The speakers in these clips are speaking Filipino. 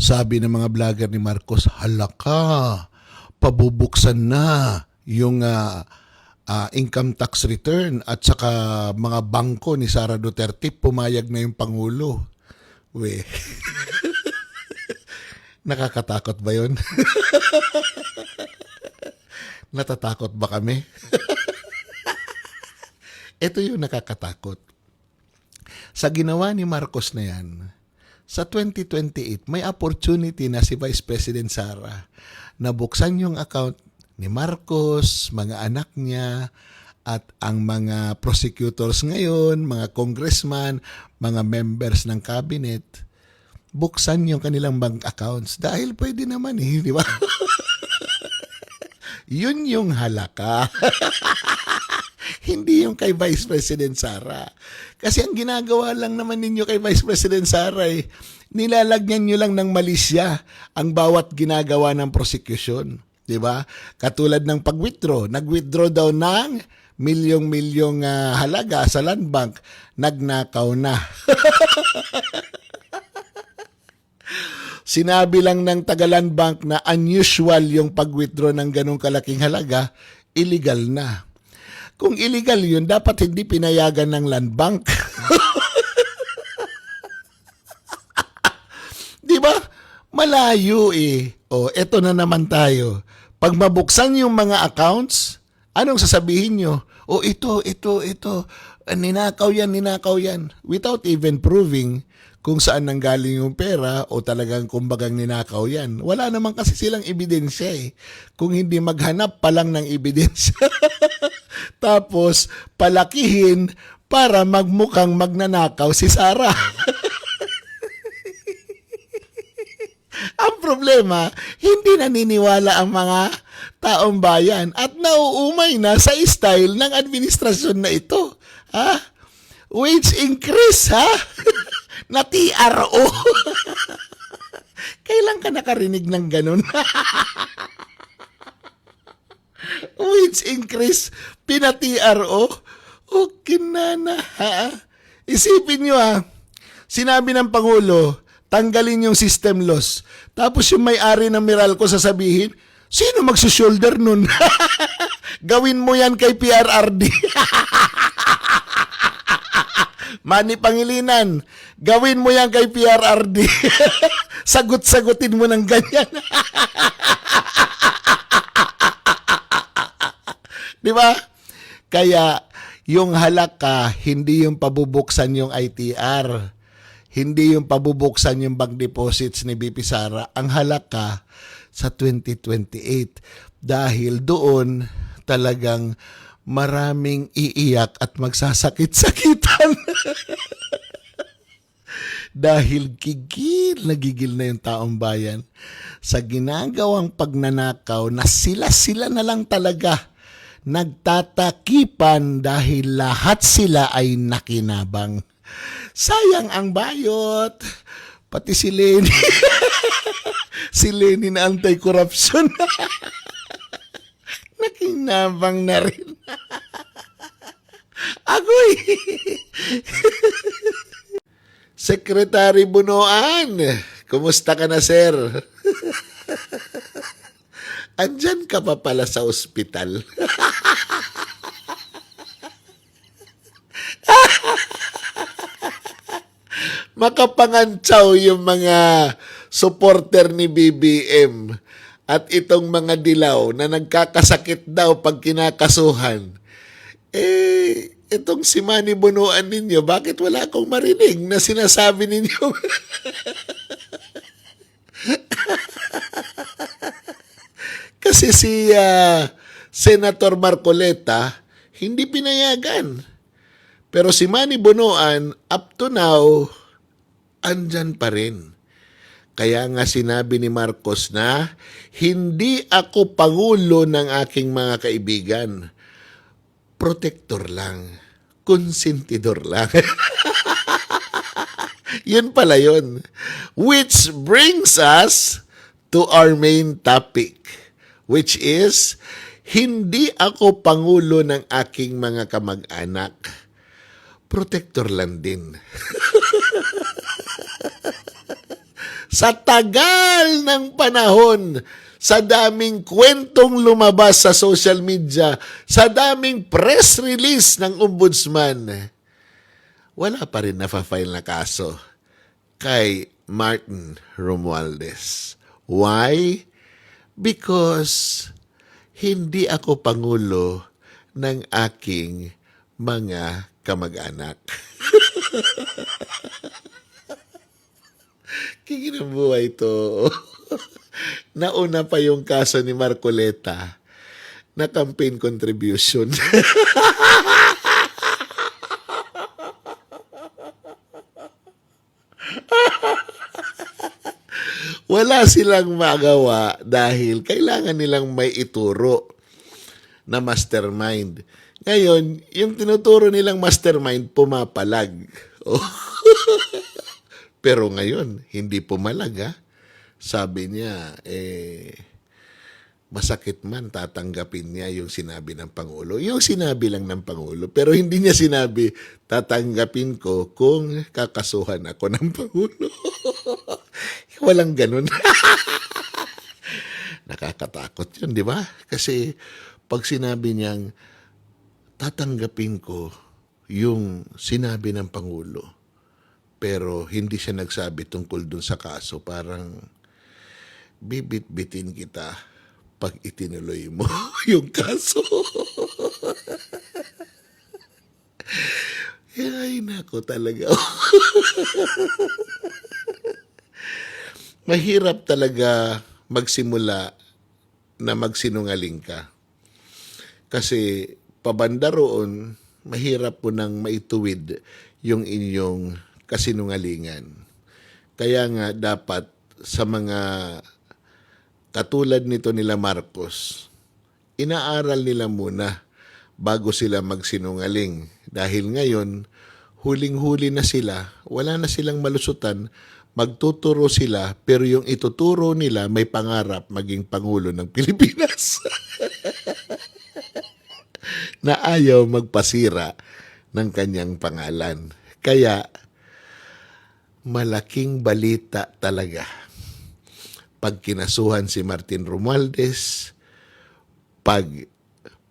Sabi ng mga vlogger ni Marcos, halaka, pabubuksan na yung income tax return at saka mga bangko ni Sara Duterte, pumayag na yung Pangulo. We, nakakatakot ba yun? Natatakot ba kami? Ito yung nakakatakot. Sa ginawa ni Marcos na yan, sa 2028, may opportunity na si Vice President Sara na buksan yung account ni Marcos, mga anak niya, at ang mga prosecutors ngayon, mga congressman, mga members ng cabinet, buksan yung kanilang bank accounts dahil pwede naman di ba? Yun yung halaka. Hindi yung kay Vice President Sara. Kasi ang ginagawa lang naman ninyo kay Vice President Sara nilalagyan nyo lang ng malisya ang bawat ginagawa ng prosecution. Diba? Katulad ng pag-withdraw. Nag-withdraw daw ng milyong-milyong halaga sa land bank. Nagnakaw na. Sinabi lang ng Tagaland Bank na unusual yung pag-withdraw ng ganong kalaking halaga, illegal na. Kung illegal yun, dapat hindi pinayagan ng land bank. Di ba? Malayo O, eto na naman tayo. Pag mabuksan yung mga accounts, anong sasabihin nyo? O, ito. Ninakaw yan. Without even proving kung saan nanggaling yung pera o talagang kumbagang ninakaw yan. Wala naman kasi silang ebidensya Kung hindi maghanap pa lang ng ebidensya. Tapos, palakihin para magmukhang magnanakaw si Sara. Ang problema, hindi naniniwala ang mga taong bayan at nauumay na sa style ng administrasyon na ito. Wage increase, na TRO. Kailan ka nakarinig ng ganun? Wage increase, pina-TRO? Okay na. Isipin nyo sinabi ng Pangulo, tanggalin yung system loss. Tapos yung may-ari ng Meralco sasabihin, sino magsushoulder nun? Gawin mo yan kay PRRD. Manny Pangilinan, gawin mo yan kay PRRD. Sagot-sagutin mo ng ganyan. Di ba? Kaya yung halaka, hindi yung pabubuksan yung ITR. Hindi yung pabubuksan yung bank deposits ni BP Sara. Ang halaka sa 2028. Dahil doon talagang maraming iiyak at magsasakit-sakitan. Dahil gigil na yung taong bayan sa ginagawang pagnanakaw na sila na lang talaga nagtatakipan dahil lahat sila ay nakinabang. Sayang ang bayot. Pati si Lenny. Si Lenny na anti-corruption. Nakinabang na rin. Agoy! Secretary Bunoan, kumusta ka na, sir? Andyan ka pa pala sa ospital. Makapangantsaw yung mga supporter ni BBM at itong mga dilaw na nagkakasakit daw pag kinakasuhan. Itong si Manny Bunuan ninyo, bakit wala akong marinig na sinasabi ninyo? Kasi si Senator Marcoleta, hindi pinayagan. Pero si Manny Bunuan, up to now, andyan pa rin. Kaya nga sinabi ni Marcos na, hindi ako pangulo ng aking mga kaibigan. Protector lang. Konsentidor lang. Yun pala yun. Which brings us to our main topic, which is, hindi ako pangulo ng aking mga kamag-anak. Protector lang din. Sa tagal ng panahon, sa daming kwentong lumabas sa social media, sa daming press release ng ombudsman, wala pa rin na-file na kaso kay Martin Romualdez. Why? Because hindi ako pangulo ng aking mga kamag-anak. Kikinabuhay to. Nauna pa yung kaso ni Marcoleta na campaign contribution. Wala silang magawa dahil kailangan nilang may ituro na mastermind. Ngayon, yung tinuturo nilang mastermind, pumapalag. Oh. Pero ngayon, hindi pumalag ha. Sabi niya, masakit man, tatanggapin niya yung sinabi ng Pangulo. Yung sinabi lang ng Pangulo. Pero hindi niya sinabi, tatanggapin ko kung kakasuhan ako ng Pangulo. Walang ganun. Nakakatakot yun, di ba? Kasi pag sinabi niyang, tatanggapin ko yung sinabi ng Pangulo, pero hindi siya nagsabi tungkol dun sa kaso, parang bibit-bitin kita pag itinuloy mo yung kaso. Ay, nako talaga. Mahirap talaga magsimula na magsinungaling ka. Kasi pabanda roon, mahirap po nang maituwid yung inyong kasinungalingan. Kaya nga dapat sa mga katulad nito nila Marcos, inaaral nila muna bago sila magsinungaling. Dahil ngayon, huling-huli na sila, wala na silang malusutan, magtuturo sila, pero yung ituturo nila may pangarap maging Pangulo ng Pilipinas. Na ayaw magpasira ng kanyang pangalan. Kaya, malaking balita talaga pag kinasuhan si Martin Romualdez, pag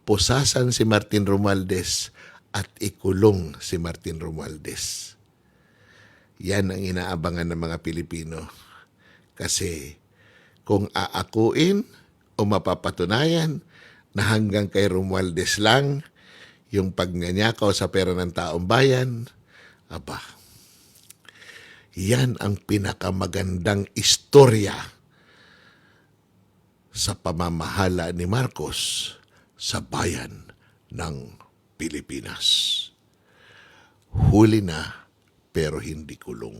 pusasan si Martin Romualdez at ikulong si Martin Romualdez. Yan ang inaabangan ng mga Pilipino. Kasi kung aakuin o mapapatunayan na hanggang kay Romualdez lang yung pagnanyakaw sa pera ng taong bayan, aba, yan ang pinakamagandang istorya sa pamamahala ni Marcos sa bayan ng Pilipinas. Huli na pero hindi kulong.